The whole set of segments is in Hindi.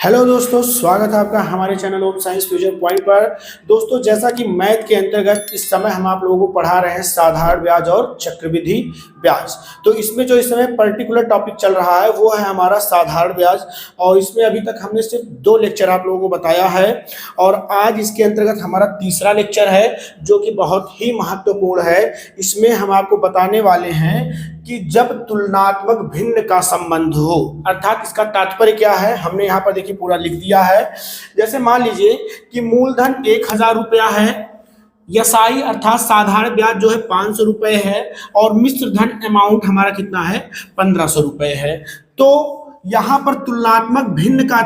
हेलो दोस्तों, स्वागत है आपका हमारे चैनल ओम साइंस फ्यूचर पॉइंट पर। दोस्तों, जैसा कि मैथ के अंतर्गत इस समय हम आप लोगों को पढ़ा रहे हैं साधारण ब्याज और चक्रवृद्धि ब्याज। तो इसमें जो इस समय पर्टिकुलर टॉपिक चल रहा है वो है हमारा साधारण ब्याज, और इसमें अभी तक हमने सिर्फ 2 लेक्चर आप लोगों को बताया है और आज इसके अंतर्गत हमारा तीसरा लेक्चर है जो कि बहुत ही महत्वपूर्ण है। इसमें हम आपको बताने वाले हैं कि जब तुलनात्मक भिन्न का संबंध हो, अर्थात इसका तात्पर्य क्या है, हमने यहाँ पर देखिए पूरा लिख दिया है। जैसे मान लीजिए कि मूलधन 1000 रुपया है, यसाई अर्थात साधारण ब्याज जो है 500 रुपए है और मिश्र धन अमाउंट हमारा कितना है 1500 रुपए है। तो यहाँ पर तुलनात्मक भिन्न का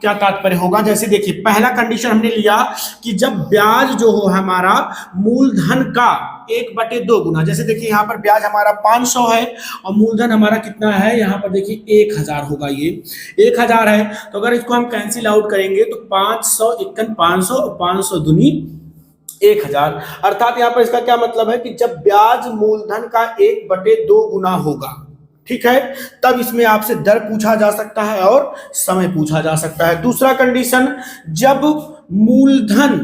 क्या तात्पर्य होगा। जैसे देखिए पहला कंडीशन हमने लिया कि जब ब्याज जो हो हमारा मूलधन का 1/2 गुना, जैसे देखिए यहाँ पर ब्याज हमारा 500 है और मूलधन हमारा कितना है, यहाँ पर देखिए 1000 होगा। ये 1000 है तो अगर इसको हम कैंसिल आउट करेंगे तो 500 51 500 और 500 दूनी 1000, अर्थात यहाँ पर इसका क्या मतलब है कि जब ब्याज मूलधन का 1/2 गुना होगा, ठीक है, तब इसमें आपसे दर पूछा जा सकता है और समय पूछा जा सकता है। दूसरा कंडीशन, जब मूलधन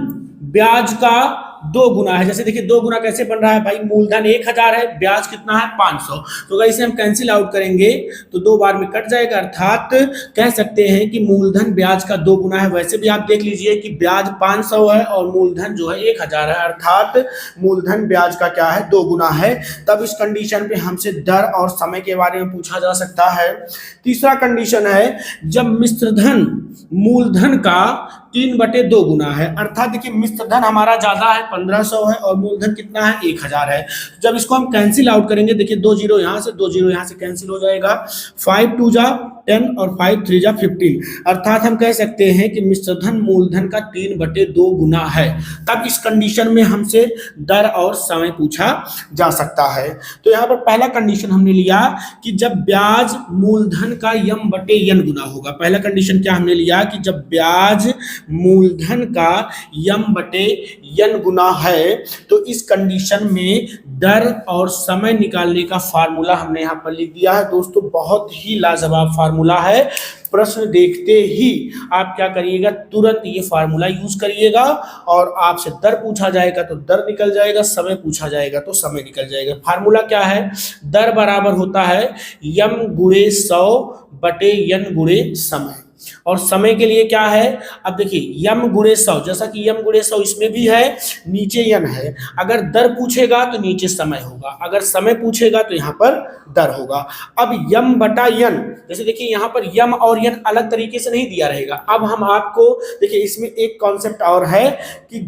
ब्याज का 2 गुना है। जैसे देखिए 2 गुना कैसे बन रहा है भाई, मूलधन 1000 है, ब्याज कितना है 500, तो अगर इसे हम कैंसिल आउट करेंगे तो 2 बार में कट जाएगा, अर्थात कह सकते हैं कि मूलधन ब्याज का 2 गुना है। वैसे भी आप देख लीजिए कि ब्याज 500 है और मूलधन जो है 1000 है, अर्थात मूलधन ब्याज का क्या है 2 गुना है। तब इस कंडीशन पे हमसे दर और समय के बारे में पूछा जा सकता है। तीसरा कंडीशन है जब मिश्रधन मूलधन का 3/2 गुना है, अर्थात देखिए मिश्रधन हमारा ज्यादा है 1500 है और मूलधन कितना है 1000 है। जब इसको हम कैंसिल आउट करेंगे, देखिए 2 जीरो यहाँ से 2 जीरो यहाँ से कैंसिल हो जाएगा, 5 2 जा 10 और 5 3 जा 15, अर्थात हम कह सकते हैं कि मिश्रधन मूलधन का 3/2 गुना है। तब इस कंडीशन में हमसे दर और समय पूछा जा सकता है। तो यहाँ पर पहला कंडीशन हमने लिया कि जब ब्याज मूलधन का m/n गुना होगा। पहला कंडीशन क्या हमने लिया कि जब ब्याज मूलधन का m/n गुना है, तो इस कंडीशन में दर और समय निकालने का फार्मूला हमने यहाँ पर लिख दिया है। दोस्तों, बहुत ही लाजवाब फार्मूला है। प्रश्न देखते ही आप क्या करिएगा, तुरंत ये फार्मूला यूज करिएगा और आपसे दर पूछा जाएगा तो दर निकल जाएगा, समय पूछा जाएगा तो समय निकल जाएगा। फार्मूला क्या है, दर बराबर होता है m गुणे 100/n गुणे समय, और समय के लिए क्या है, अब देखिए m गुणे 100, जैसा कि m गुणे 100 इसमें भी है, नीचे n है। अगर दर पूछेगा तो नीचे समय होगा, अगर समय पूछेगा तो यहाँ पर दर होगा। अब m/n, जैसे देखिए यहाँ पर m और n अलग तरीके से नहीं दिया रहेगा। अब हम आपको देखिए इसमें एक कॉन्सेप्ट और है कि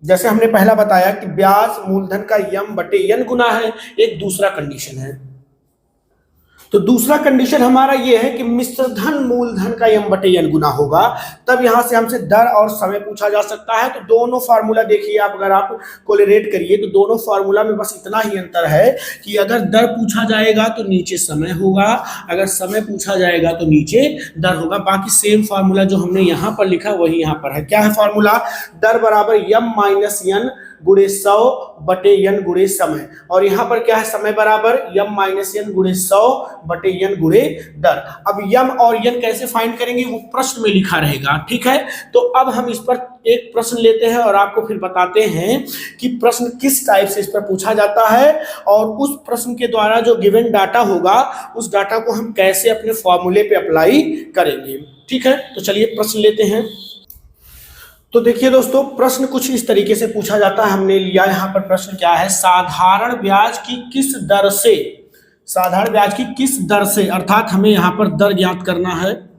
जैसे हमने पहला बताया कि ब्याज मूलधन का m/n गुना है, एक दूसरा कंडीशन है। तो दूसरा कंडीशन हमारा ये है कि मिश्रधन मूलधन का m/n गुना होगा, तब यहां से हमसे दर और समय पूछा जा सकता है। तो दोनों फार्मूला देखिए आप, अगर आप कोरिलेट करिए तो दोनों फार्मूला में बस इतना ही अंतर है कि अगर दर पूछा जाएगा तो नीचे समय होगा, अगर समय पूछा जाएगा तो नीचे दर होगा। बाकी सेम फार्मूला जो हमने यहाँ पर लिखा वही यहाँ पर है। क्या है फार्मूला, दर बराबर m-n गुणे 100/n गुणे समय, और यहाँ पर क्या है, समय बराबर m-n गुणे 100/n गुणे दर। अब m और n कैसे फाइंड करेंगे वो प्रश्न में लिखा रहेगा, ठीक है। तो अब हम इस पर एक प्रश्न लेते हैं और आपको फिर बताते हैं कि प्रश्न किस टाइप से इस पर पूछा जाता है और उस प्रश्न के द्वारा जो गिवन डाटा होगा उस डाटा को हम कैसे अपने फॉर्मूले पे अप्लाई करेंगे, ठीक है। तो चलिए प्रश्न लेते हैं। तो देखिए दोस्तों, प्रश्न कुछ इस तरीके से पूछा जाता है। हमने लिया यहाँ पर प्रश्न क्या है, साधारण ब्याज की किस दर से, साधारण ब्याज की किस दर से, अर्थात हमें यहाँ पर दर ज्ञात करना है।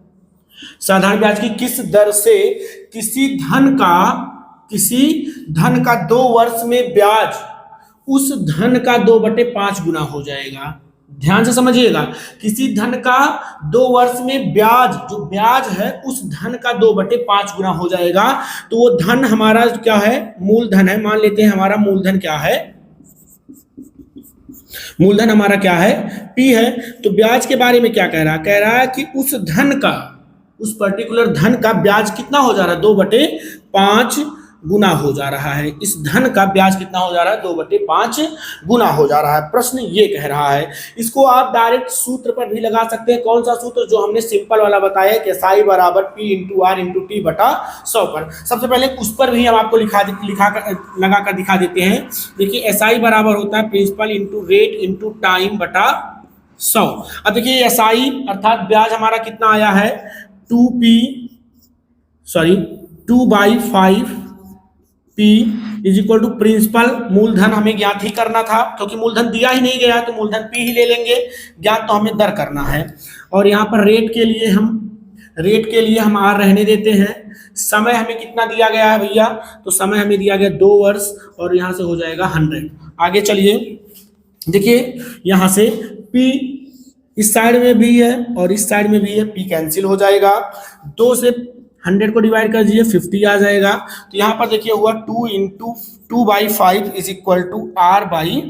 साधारण ब्याज की किस दर से किसी धन का 2 वर्ष में ब्याज उस धन का 2/5 गुना हो जाएगा। ध्यान से समझिएगा, किसी धन का 2 वर्ष में ब्याज, जो ब्याज है उस धन का 2/5 गुना हो जाएगा। तो वो धन हमारा क्या है, मूलधन है। मान लेते हैं हमारा मूलधन क्या है, मूलधन हमारा क्या है P है। तो ब्याज के बारे में क्या कह रहा है, कह रहा है कि उस धन का, उस पर्टिकुलर धन का ब्याज कितना हो जा रहा है 2/5 गुना हो जा रहा है, इस धन का ब्याज कितना हो जा रहा है, 2/5 गुना हो जा रहा है। प्रश्न ये कह रहा है। इसको आप डायरेक्ट सूत्र पर भी लगा सकते हैं। कौन सा सूत्र, जो हमने सिंपल वाला बताया कि SI बराबर P into R into T बटा 100 पर। सबसे पहले उस पर भी हम आपको लगा कर दिखा देते हैं। देखिए SI बराबर होता है principal into rate into time बटा 100। अब देखिए SI अर्थात ब्याज हमारा कितना आया है, 2/5 P is equal to principal, मूलधन हमें ज्ञात ही करना था क्योंकि मूलधन दिया ही नहीं गया है तो मूलधन P ही ले लेंगे, ज्ञात तो हमें दर करना है। और यहाँ पर रेट के लिए हम R रहने देते हैं। समय हमें कितना दिया गया है भैया, तो समय हमें दिया गया 2 वर्ष और यहाँ से हो जाएगा 100। आगे चलिए, देखिए यहाँ से P इस साइड में भी है और इस साइड में भी है, P कैंसिल हो जाएगा। 2 से 100 को डिवाइड कर दीजिए, 50 आ जाएगा। तो यहाँ पर देखिए हुआ 2/5 इज इक्वल टू R/50।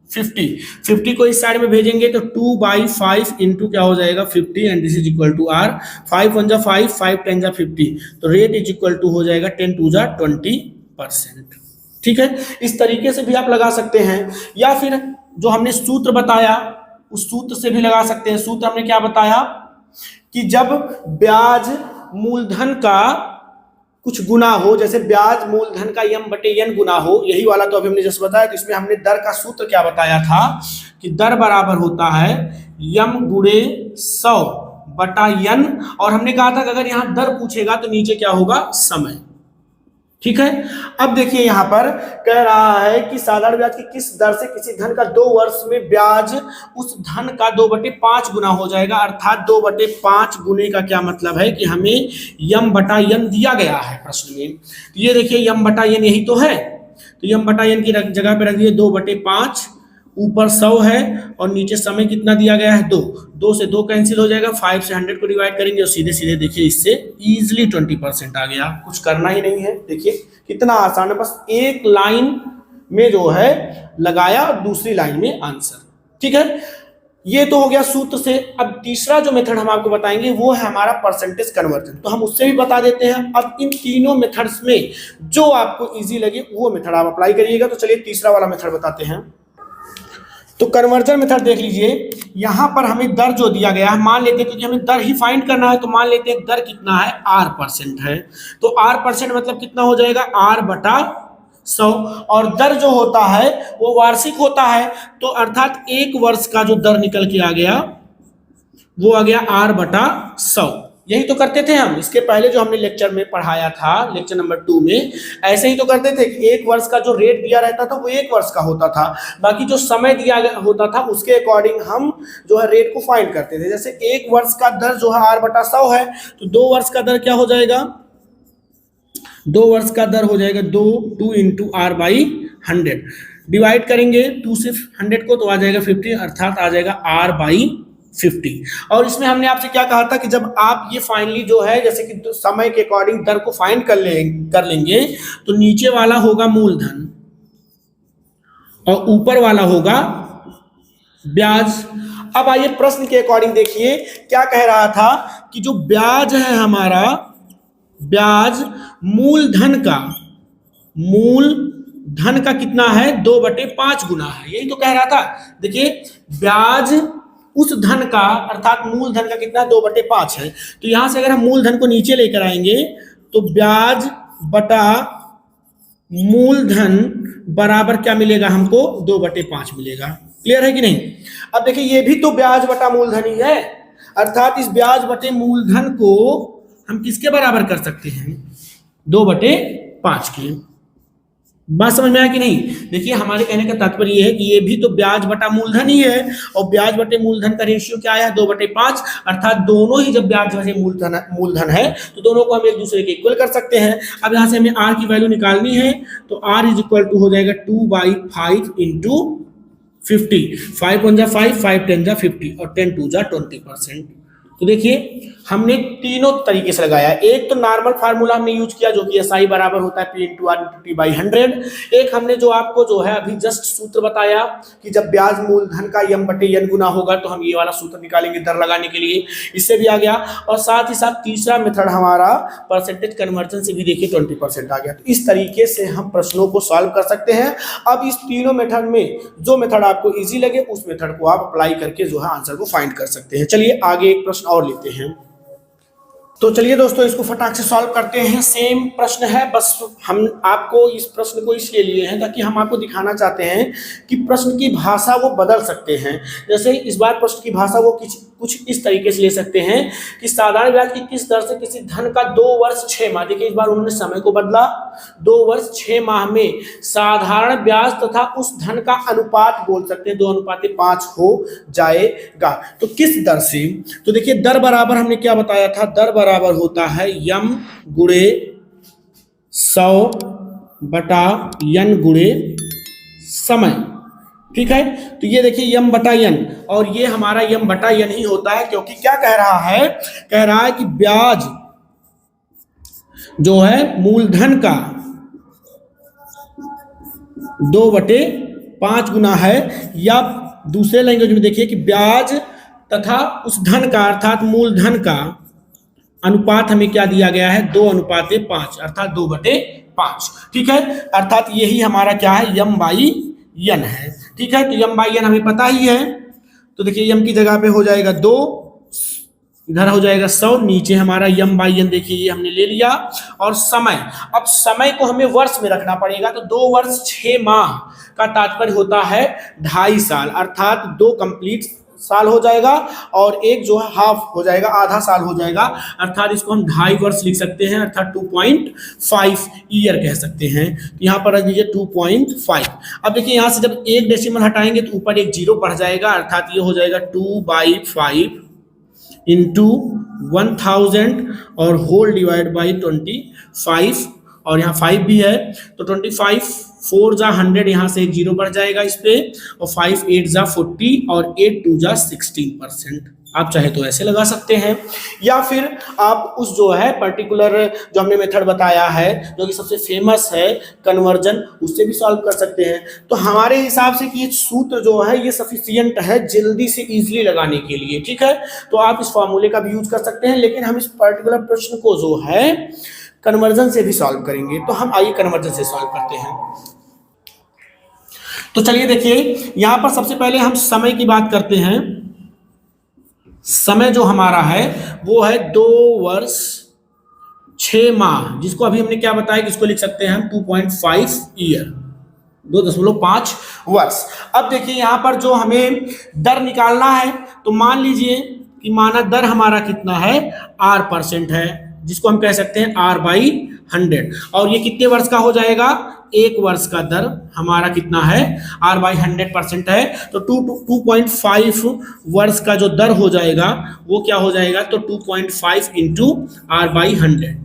50 को इस साइड में भेजेंगे तो 2/5 इंटू क्या हो जाएगा 50 and this is equal to R। 5 1 जा 5, 5 10 जा 50, तो रेट इज इक्वल टू हो जाएगा 10 2 जा 20%। ठीक है, इस तरीके से भी आप लगा सकते हैं, या फिर जो हमने सूत्र बताया उस सूत्र से भी लगा सकते हैं। सूत्र हमने क्या बताया कि जब ब्याज मूलधन का कुछ गुना हो, जैसे ब्याज मूलधन का m/n गुना हो, यही वाला तो अभी हमने जैसे बताया। तो इसमें हमने दर का सूत्र क्या बताया था कि दर बराबर होता है m गुणे 100/n, और हमने कहा था कि अगर यहां दर पूछेगा तो नीचे क्या होगा, समय। ठीक है, अब देखिए यहां पर कह रहा है कि साधारण ब्याज की किस दर से किसी धन का 2 वर्ष में ब्याज उस धन का 2/5 गुना हो जाएगा। अर्थात 2/5 गुने का क्या मतलब है कि हमें m/n दिया गया है प्रश्न में। तो ये देखिए m/n यही तो है, तो m/n की जगह पे रख दिए 2/5, ऊपर 100 है और नीचे समय कितना दिया गया है 2। 2 से 2 कैंसिल हो जाएगा, 5 से 100 को डिवाइड करेंगे और सीधे सीधे देखिए इससे इजीली 20% आ गया। कुछ करना ही नहीं है, देखिए कितना आसान है, बस एक लाइन में जो है लगाया और दूसरी लाइन में आंसर। ठीक है, ये तो हो गया सूत्र से। अब तीसरा जो मेथड हम आपको बताएंगे वो है हमारा परसेंटेज कन्वर्जन। तो हम उससे भी बता देते हैं। अब इन तीनों मेथड्स में जो आपको इजी लगे वो मेथड आप अप्लाई करिएगा। तो चलिए तीसरा वाला मेथड बताते हैं। तो कन्वर्जन मेथड देख लीजिए, यहां पर हमें दर जो दिया गया है, मान लेते हैं क्योंकि हमें दर ही फाइंड करना है, तो मान लेते हैं दर कितना है, R% है। तो R% मतलब कितना हो जाएगा, R/100। और दर जो होता है वो वार्षिक होता है, तो अर्थात 1 वर्ष का जो दर निकल के आ गया वो आ गया R/100। यही तो करते थे हम, इसके पहले जो हमने लेक्चर में पढ़ाया था, लेक्चर नंबर 2 में, ऐसे ही तो करते थे कि 1 वर्ष का जो रेट दिया रहता था वो 1 वर्ष का होता था, बाकी जो समय दिया होता था उसके अकॉर्डिंग हम जो है रेट को फाइंड करते थे। जैसे 1 वर्ष का दर जो है R/100 है, तो 2 वर्ष का दर क्या हो जाएगा, 2 वर्ष का दर हो जाएगा 2 इंटू R/100। डिवाइड करेंगे 2 से 100 को तो आ जाएगा 50, अर्थात आ जाएगा R/50। और इसमें हमने आपसे क्या कहा था कि जब आप ये फाइनली जो है जैसे कि समय के अकॉर्डिंग दर को फाइंड कर लेंगे तो नीचे वाला होगा मूलधन और ऊपर वाला होगा ब्याज। अब आइए प्रश्न के अकॉर्डिंग देखिए क्या कह रहा था कि जो ब्याज है हमारा, ब्याज मूलधन का कितना है, 2/5 गुना है। यही तो कह रहा था। देखिए ब्याज उस धन का अर्थात मूलधन का कितना 2/5 है। तो यहां से अगर हम मूलधन को नीचे लेकर आएंगे तो ब्याज बटा मूलधन बराबर क्या मिलेगा हमको, 2/5 मिलेगा। क्लियर है कि नहीं। अब देखिए ये भी तो ब्याज बटा मूलधन ही है, अर्थात इस ब्याज बटे मूलधन को हम किसके बराबर कर सकते हैं, 2/5 के। बात समझ में आया कि नहीं। देखिए हमारे कहने का तात्पर्य यह है कि ये भी तो ब्याज बटा मूलधन ही है, और ब्याज बटे मूलधन का रेशियो क्या है, 2/5। अर्थात दोनों ही जब ब्याज बटे मूलधन है तो दोनों को हम एक दूसरे के इक्वल कर सकते हैं। अब यहाँ से हमें R की वैल्यू निकालनी है, तो R इज इक्वल टू हो जाएगा 2/5 इंटू 50। 5 1 जा 5, 5 10 जा 50 और 10 2 जा 20%। तो देखिए हमने तीनों तरीके से लगाया। एक तो नॉर्मल फार्मूला हमने यूज किया जो कि SI बराबर होता है P into R into T by 100। एक हमने जो आपको जो है अभी जस्ट सूत्र बताया कि जब ब्याज मूलधन का यम बटे एन गुना होगा तो हम ये वाला सूत्र निकालेंगे दर लगाने के लिए, इससे भी आ गया। और साथ ही साथ तीसरा मेथड हमारा परसेंटेज कन्वर्जन से भी देखिए 20% आ गया। तो इस तरीके से हम प्रश्नों को सॉल्व कर सकते हैं। अब इस तीनों मेथड में जो मेथड आपको ईजी लगे उस मेथड को आप अप्लाई करके जो है आंसर को फाइंड कर सकते हैं। चलिए आगे एक प्रश्न और लेते हैं। तो चलिए दोस्तों इसको फटाक से सॉल्व करते हैं। सेम प्रश्न है, बस हम आपको इस प्रश्न को इसलिए लिए हैं ताकि हम आपको दिखाना चाहते हैं कि प्रश्न की भाषा वो बदल सकते हैं। जैसे इस बार प्रश्न की भाषा वो कुछ इस तरीके से ले सकते हैं कि साधारण ब्याज की किस दर से किसी धन का 2 वर्ष 6 माह, देखिए इस बार उन्होंने समय को बदला, 2 वर्ष 6 माह में साधारण ब्याज तथा उस धन का अनुपात बोल सकते हैं 2:5 हो जाएगा। तो किस दर से, तो देखिए दर बराबर हमने क्या बताया था, दर बराबर होता है यम गुणे 100 बटा n गुणे समय। ठीक है, तो ये देखिए यम बटा n, और ये हमारा यम बटा n ही होता है क्योंकि क्या कह रहा है, कह रहा है कि ब्याज जो है मूलधन का 2/5 गुना है, या दूसरे लैंग्वेज में देखिए कि ब्याज तथा उस धन का अर्थात मूलधन का अनुपात हमें क्या दिया गया है 2:5 अर्थात 2/5। ठीक है, अर्थात यही हमारा क्या है यम बाई एन है। ठीक है, तो यम बाई एन हमें पता ही है। तो देखिए यम की जगह पे हो जाएगा 2, इधर हो जाएगा 100, नीचे हमारा यम बाई एन देखिए ये हमने ले लिया। और समय, अब समय को हमें वर्ष में रखना पड़ेगा, तो 2 वर्ष 6 माह का तात्पर्य होता है 2.5 साल, अर्थात 2 कंप्लीट साल हो जाएगा और एक जो है हाफ हो जाएगा, आधा साल हो जाएगा, अर्थात इसको हम 2.5 वर्ष लिख सकते हैं, अर्थात 2.5 ईयर कह सकते हैं। यहाँ पर रख दीजिए 2.5। अब देखिए यहाँ से जब एक डेसिमल हटाएंगे तो ऊपर एक जीरो बढ़ जाएगा, अर्थात ये हो जाएगा 2/5 इंटू 1000 और होल डिवाइड बाई 25, और यहाँ 5 भी है तो 25 4 जा 100, यहाँ से एक जीरो बढ़ जाएगा इस पे, और 5 8 जा 40 और 8 2 जा 16%। आप चाहे तो ऐसे लगा सकते हैं, या फिर आप उस जो है पर्टिकुलर जो हमने मेथड बताया है जो कि सबसे फेमस है कन्वर्जन, उससे भी सॉल्व कर सकते हैं। तो हमारे हिसाब से कि ये सूत्र जो है ये सफिशियंट है जल्दी से इजीली लगाने के लिए। ठीक है, तो आप इस फॉर्मूले का भी यूज कर सकते हैं, लेकिन हम इस पर्टिकुलर प्रश्न को जो है कन्वर्जन से भी सॉल्व करेंगे। तो हम आइए कन्वर्जन से सॉल्व करते हैं। तो चलिए देखिए यहां पर सबसे पहले हम समय की बात करते हैं। समय जो हमारा है वो है 2 वर्ष 6 माह, जिसको अभी हमने क्या बताया कि इसको लिख सकते हैं हम 2.5 ईयर, 2.5 वर्ष। अब देखिए यहां पर जो हमें दर निकालना है, तो मान लीजिए कि मानक दर हमारा कितना है R% है, जिसको हम कह सकते हैं R/100, और ये कितने वर्ष का हो जाएगा, 1 वर्ष का दर हमारा कितना है R/100% है, तो 2.5 वर्ष का जो दर हो जाएगा वो क्या हो जाएगा, तो 2.5 इंटू R/100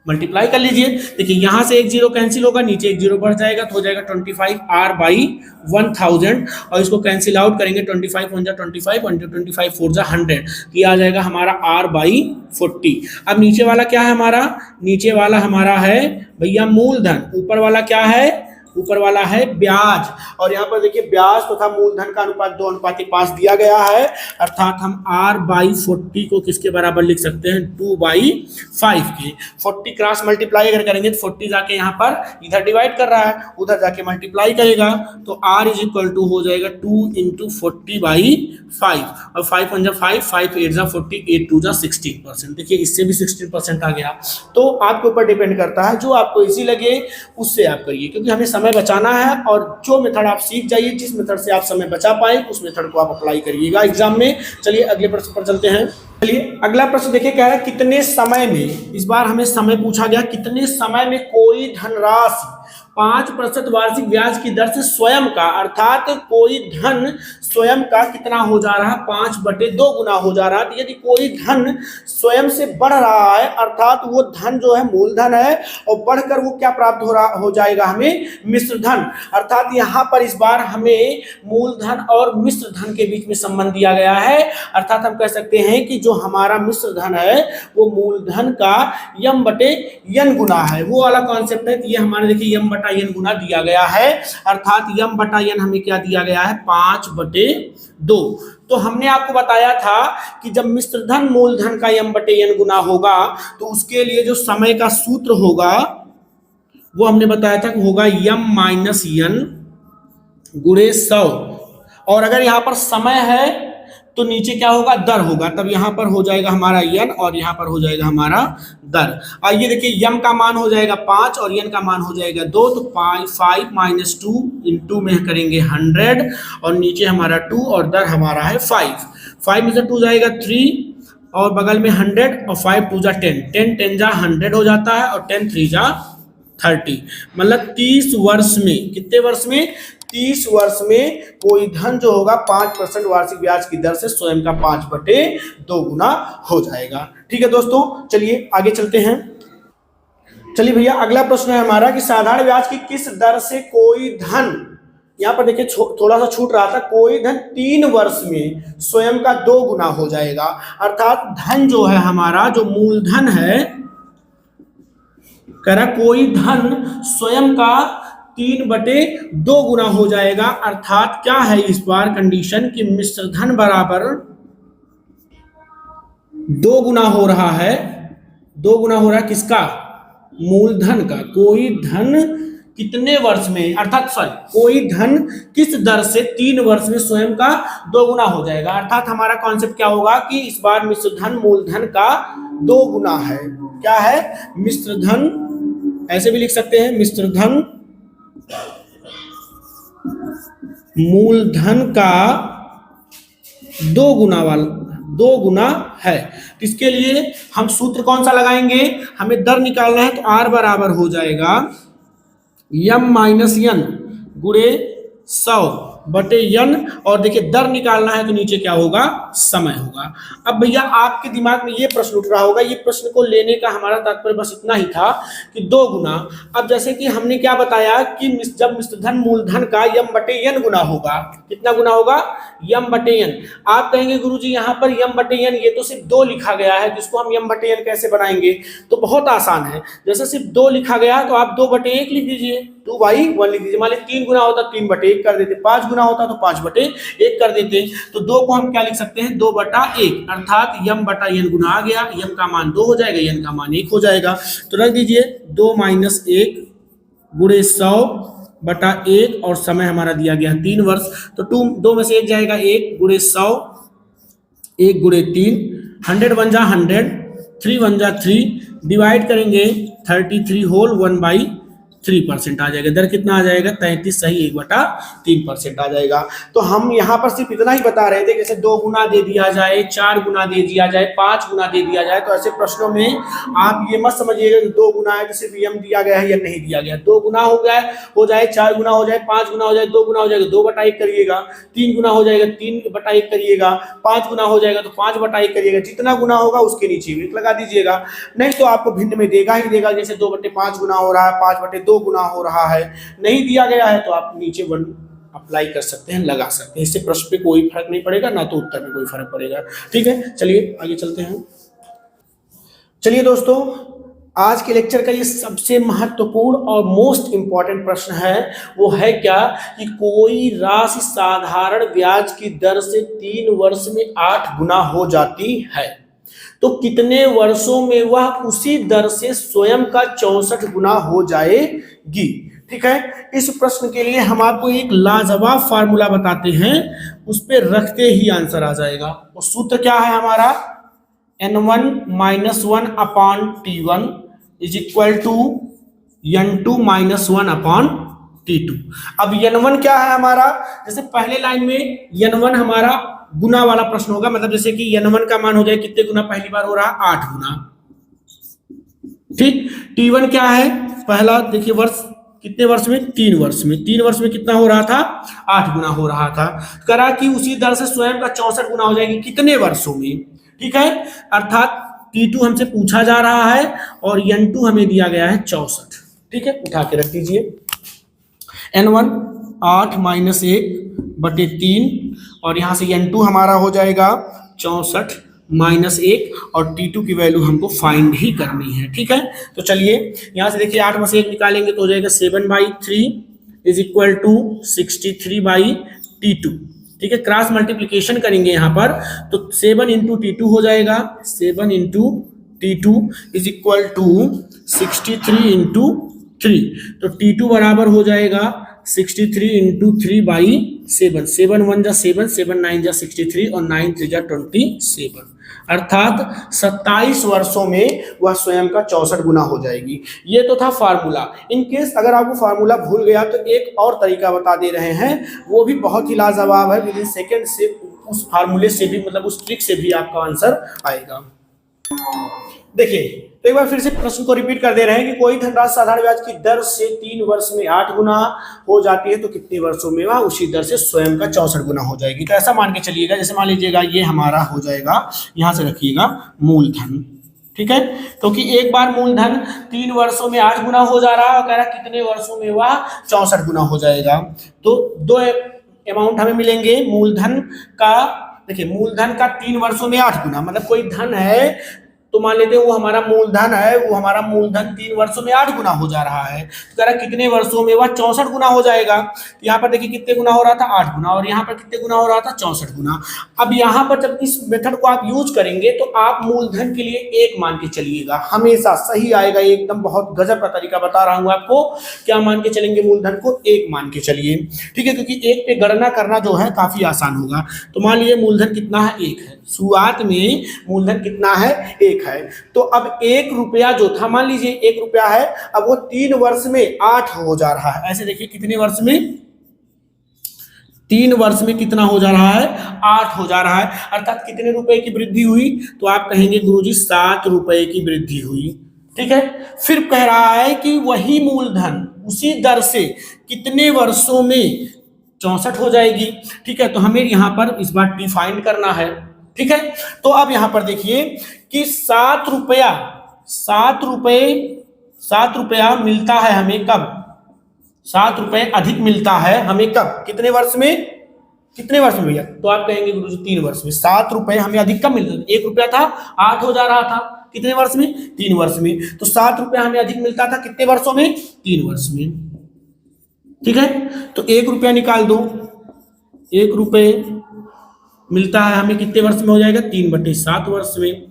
मल्टीप्लाई कर लीजिए। देखिए यहां से एक जीरो कैंसिल होगा, नीचे एक जीरो बढ़ जाएगा तो हो जाएगा 25 R/1000, और इसको कैंसिल आउट करेंगे 25 1 जा 25 25 4 जा 100, ये आ जाएगा हमारा R/40। अब नीचे वाला क्या है हमारा, नीचे वाला हमारा है भैया मूलधन, ऊपर वाला क्या है, ऊपर वाला है ब्याज, और यहाँ पर देखिए ब्याज तथा मूलधन का अनुपात 2:5 दिया गया है, अर्थात हम R/40 को किसके बराबर लिख सकते हैं 2/5 के। 40 क्रॉस मल्टीप्लाई अगर करेंगे तो 40 जाके यहाँ पर इधर डिवाइड कर रहा है, उधर जाके मल्टीप्लाई करेगा तो R = हो जाएगा 2 × 40/5, और 5 1 जा 5 5 8 जा 40 8 2 जा 16%। देखिए इससे भी 16% आ गया। तो आपके ऊपर डिपेंड करता है, जो आपको इजी लगे उससे आप करिए, क्योंकि हमें समय बचाना है, और जो मेथड आप सीख जाइए, जिस मेथड से आप समय बचा पाए उस मेथड को आप अप्लाई करिएगा एग्जाम में। चलिए अगले प्रश्न पर चलते हैं। चलिए अगला प्रश्न देखिए क्या है, कितने समय में, इस बार हमें समय पूछा गया, कितने समय में कोई धनराशि 5% वार्षिक ब्याज की दर से स्वयं का, अर्थात कोई धन स्वयं का कितना हो जा रहा है, 5/2 गुना हो जा रहा है। तो यदि कोई धन स्वयं से बढ़ रहा है, अर्थात वो धन जो है मूलधन है और बढ़कर वो क्या प्राप्त हो जाएगा हमें, मिश्र धन। अर्थात यहाँ पर इस बार हमें मूलधन और मिश्र धन के बीच में संबंध दिया गया है। अर्थात हम कह सकते हैं कि जो हमारा मिश्र धन है वो मूलधन का m/n गुना है, वो वाला कॉन्सेप्ट है। ये हमारे देखिए m/n गुना दिया गया है, अर्थात m/n हमें क्या दिया गया है, 5/2। तो हमने आपको बताया था कि जब मिश्रधन मूलधन का m/n गुना होगा तो उसके लिए जो समय का सूत्र होगा वो हमने बताया था कि होगा m-n गुणे 100। और अगर यहाँ पर समय है तो नीचे क्या होगा, दर होगा, तब यहाँ पर हो जाएगा हमारा n और यहाँ पर हो जाएगा हमारा दर। आइए देखिए m का मान हो जाएगा 5 और n का मान हो जाएगा 2, तो 5 - 2 इंटू में करेंगे 100 और नीचे हमारा 2 और दर हमारा है 5 में से 2 जाएगा 3 और बगल में 100 और 5 2 जा 10, 10 10 जा 100 हो जाता है और 10 3 जा 30। मतलब 30 वर्ष में, कितने वर्ष में, 30 वर्ष में कोई धन जो होगा 5% वार्षिक ब्याज की दर से स्वयं का 5/2 गुना हो जाएगा। ठीक है दोस्तों, चलिए आगे चलते हैं। चलिए भैया, अगला प्रश्न है हमारा कि साधारण ब्याज की किस दर से कोई धन, यहाँ पर देखिए थोड़ा सा छूट रहा था, कोई धन 3 वर्ष में स्वयं का 2 गुना हो जाएगा। अर्थात धन जो है हमारा, जो मूलधन है, कह रहा कोई धन स्वयं का 3/2 गुना हो जाएगा। अर्थात क्या है इस बार कंडीशन कि मिश्र धन बराबर 2 गुना हो रहा है। 2 गुना हो रहा है किसका, मूलधन का। कोई धन कितने वर्ष में, अर्थात कोई धन किस दर से 3 वर्ष में स्वयं का 2 गुना हो जाएगा। अर्थात हमारा कॉन्सेप्ट क्या होगा कि इस बार मिश्र धन मूलधन का 2 गुना है। क्या है, मिश्र धन, ऐसे भी लिख सकते हैं, मिश्र धन मूलधन का 2 गुना है। इसके लिए हम सूत्र कौन सा लगाएंगे, हमें दर निकालना है, तो r बराबर हो जाएगा m-n गुणे 100/n और देखिए दर निकालना है तो नीचे क्या होगा, समय होगा। अब भैया आपके दिमाग में ये प्रश्न उठ रहा होगा, ये प्रश्न को लेने का हमारा तात्पर्य बस इतना ही था कि 2 गुना। अब जैसे कि हमने क्या बताया कि जब मिश्रधन मूलधन का m/n गुना होगा, कितना गुना होगा, m/n। आप कहेंगे गुरुजी यहाँ पर m/n ये तो सिर्फ 2 लिखा गया है, जिसको हम m/n कैसे बनाएंगे, तो बहुत आसान है। जैसे सिर्फ 2 लिखा गया तो आप 2/1 लिख दीजिए, 2/1 लिख दीजिए। मान लीजिए 3 गुना होता 3/1 कर देते, 5 गुना होता तो 5/1 कर देते। तो 2 को हम क्या लिख सकते हैं, 2/1, अर्थात m/n गुना आ गया, m का मान 2 हो जाएगा, n का मान 1 हो जाएगा। तो रख दीजिए 2 - 1 गुणे 100/1 और समय हमारा दिया गया 3 वर्ष। तो 2 में से 1 जाएगा, 1 गुणे 100, 1 गुणे 3, 100 1 जा 100, 3 1 जा 3, डिवाइड करेंगे 33 होल 1/3% आ जाएगा। दर कितना आ जाएगा, 33 सही 1/3% आ जाएगा। तो हम यहाँ पर सिर्फ इतना ही बता रहे थे, जैसे 2 गुना दे दिया जाए, 4 गुना दे दिया जाए, 5 गुना दे दिया जाए, तो ऐसे प्रश्नों में आप ये मत समझिएगा कि 2 गुना है तो सिर्फ m दिया गया है या नहीं दिया गया। 2 गुना हो गया हो जाए, 4 गुना हो जाए, 5 गुना हो जाए, 2 गुना हो जाएगा 2/1 करिएगा, 3 गुना हो जाएगा 3/1 करिएगा, 5 गुना हो जाएगा तो 5/1 करिएगा। जितना गुना होगा उसके नीचे 1 लगा दीजिएगा, नहीं तो आपको भिन्न में देगा ही देगा। जैसे 2/5 गुना हो रहा है, 5/2 गुना हो रहा है, नहीं दिया गया है तो आप नीचे 1 अप्लाई कर सकते हैं, लगा सकते हैं। इससे प्रश्न पे कोई फर्क नहीं पड़ेगा, ना तो उत्तर में कोई फर्क पड़ेगा। ठीक है, चलिए आगे चलते हैं। चलिए दोस्तों, आज के लेक्चर का ये सबसे महत्वपूर्ण और मोस्ट इंपॉर्टेंट प्रश्न है, वो है क्या कि कोई राशि साधारण ब्याज की दर से 3 वर्ष में 8 गुना हो जाती है, तो कितने वर्षों में वह उसी दर से स्वयं का 64 गुना हो जाएगी। ठीक है, इस प्रश्न के लिए हम आपको एक लाजवाब फार्मूला बताते हैं, उस पर रखते ही आंसर आ जाएगा। वो सूत्र क्या है हमारा, n1 - 1/t1 is equal to n2 - 1/t2। अब n1 क्या है हमारा, जैसे पहले लाइन में n1 हमारा गुना वाला प्रश्न होगा, मतलब जैसे कि n1 का मान हो जाए कितने गुना, पहली बार हो रहा 8 गुना। ठीक, t1 क्या है, पहला देखिए वर्ष कितने वर्ष में? 3 वर्ष में। 3 वर्ष में कितना हो रहा था? 8 गुना हो रहा था। करा कि उसी दर से स्वयं का 64 गुना हो जाएगी कितने वर्षों में? ठीक है, अर्थात T2 हमसे पूछा जा रहा है और N2 हमें दिया गया है 64। ठीक है, उठा के रख दीजिए। N1 8 माइनस 1/3 और यहाँ से N2 हमारा हो जाएगा 64 माइनस 1 और T2 की वैल्यू हमको फाइंड ही करनी है। ठीक है, तो चलिए यहाँ से देखिए 8 में से 1 निकालेंगे तो हो जाएगा 7/3 इज इक्वल टू 63/T2। ठीक है, क्रॉस मल्टीप्लीकेशन करेंगे यहाँ पर तो 7 इंटू T2 हो जाएगा, 7 into T2 is equal to 63 into 3। तो T2 बराबर हो जाएगा 63 इंटू 3/7। 7 1 जा 7, 7 9 जा 63 और 9 3 जा 27। अर्थात 27 वर्षों में वह स्वयं का 64 गुना हो जाएगी। ये तो था फार्मूला। इन केस अगर आपको फार्मूला भूल गया तो एक और तरीका बता दे रहे हैं, वो भी बहुत ही लाजवाब है। विद इन सेकेंड से उस फार्मूले से भी, मतलब उस ट्रिक से भी आपका आंसर आएगा। देखिए, तो एक बार फिर से प्रश्न को रिपीट कर दे रहे हैं कि कोई धनराशि साधारण ब्याज की दर से 3 वर्ष में 8 गुना हो जाती है तो कितने वर्षों में वह उसी दर से स्वयं का 64 गुना हो जाएगी। तो ऐसा मान के चलिएगा, जैसे मान लीजिएगा ये हमारा हो जाएगा, यहाँ से रखिएगा मूलधन। ठीक है, क्योंकि एक बार मूलधन 3 वर्षों में 8 गुना हो जा रहा है और कह रहा है कितने वर्षों में वह 64 गुना हो जाएगा। तो दो अमाउंट हमें मिलेंगे मूलधन का। देखिए, मूलधन का 3 वर्षों में 8 गुना, मतलब कोई धन है तो मान लेते हैं वो हमारा मूलधन है, वो हमारा मूलधन 3 वर्षों में 8 गुना हो जा रहा है। तो कह रहा कितने वर्षों में वह 64 गुना हो जाएगा। तो यहाँ पर देखिए कितने गुना हो रहा था? 8 गुना। और यहाँ पर कितने गुना हो रहा था? 64 गुना। अब यहाँ पर जब इस मेथड को आप यूज करेंगे तो आप मूलधन के लिए 1 मान के चलिएगा, हमेशा सही आएगा। एकदम बहुत गजब का तरीका बता रहा हूँ आपको। क्या मान के चलेंगे? मूलधन को 1 मान के चलिए। ठीक है, क्योंकि 1 पे गणना करना जो है काफी आसान होगा। तो मान लीजिए मूलधन कितना है? 1 है। शुरुआत में मूलधन कितना है? 1 है। तो अब 1 रुपया जो था, मान लीजिए 1 रुपया है, अब वो 3 वर्ष में 8 हो जा रहा है। ऐसे देखिए कितने वर्ष में? 3 वर्ष में कितना हो जा रहा है? 8 हो जा रहा है। अर्थात कितने रुपए की वृद्धि हुई? तो आप कहेंगे गुरुजी 7 रुपए की वृद्धि हुई। ठीक है, फिर कह रहा है कि वही मूलधन उसी दर से कितने वर्षों में 64 हो जाएगी। ठीक है, तो हमें यहाँ पर इस बार टी फाइंड करना है। ठीक है, तो अब यहां पर देखिए कि 7 रुपया मिलता है हमें कब? 7 रुपए अधिक मिलता है हमें कब? कितने वर्ष में? कितने वर्ष में भैया? तो आप कहेंगे गुरुजी 3 वर्ष में। 7 रुपए हमें अधिक कब मिलता है? 1 रुपया था, 8 हो जा रहा था। कितने वर्ष में? 3 वर्ष में। तो 7 रुपया हमें अधिक मिलता था कितने वर्षों में? 3 वर्ष में। ठीक है, तो 1 रुपया निकाल दो। 1 रुपये मिलता है हमें कितने वर्ष में हो जाएगा? 3/7 वर्ष में।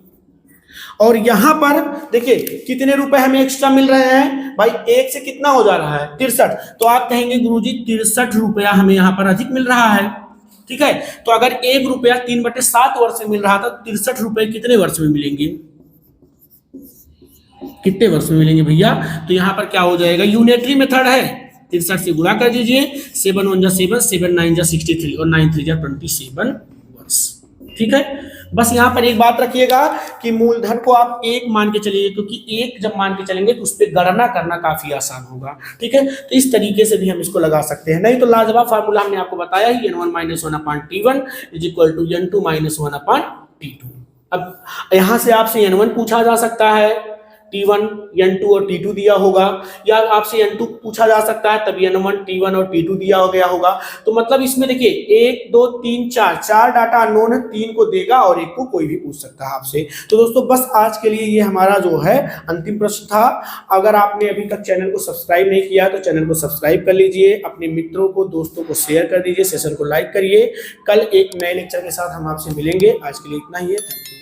और यहां पर देखिए कितने रुपए हमें एक्स्ट्रा मिल रहे हैं भाई? 1 से कितना हो जा रहा है? 63। तो आप कहेंगे गुरुजी 63 रुपया हमें यहां पर अधिक मिल रहा है। ठीक है, तो अगर 1 रुपया 3/7 वर्ष में मिल रहा था, 63 रुपए कितने वर्ष में मिलेंगे? कितने वर्ष में मिलेंगे भैया? तो यहां पर क्या हो जाएगा? यूनिटरी मेथड है, 63 से गुणा कर दीजिए। 7 1 जा 7, 7 9 जा 63 और 9 3 जा 27 वर्ष। ठीक है, बस यहाँ पर एक बात रखिएगा कि मूलधन को आप 1 मान के चलिए, क्योंकि 1 जब मान के चलेंगे तो उस पर गणना करना काफी आसान होगा। ठीक है, तो इस तरीके से भी हम इसको लगा सकते हैं। नहीं तो लाजवाब फार्मूला हमने आपको बताया ही, N1 - 1/T1 is equal to N2 - 1/T2। अब यहां से आपसे N1 पूछा जा सकता है, T1 N2 और T2 दिया होगा, या आपसे N2 पूछा जा सकता है, तब N1 T1 और T2 दिया हो गया होगा। तो मतलब इसमें देखिए 1 2 3 4 डाटा अननोन है, 3 को देगा और 1 को कोई भी पूछ सकता है आपसे। तो दोस्तों बस आज के लिए ये हमारा जो है अंतिम प्रश्न था। अगर आपने अभी तक चैनल को सब्सक्राइब नहीं किया तो चैनल को सब्सक्राइब कर लीजिए, अपने मित्रों को दोस्तों को शेयर कर दीजिए, सेशन को लाइक करिए। कल एक नए लेक्चर के साथ हम आपसे मिलेंगे। आज के लिए इतना ही है। Thank you.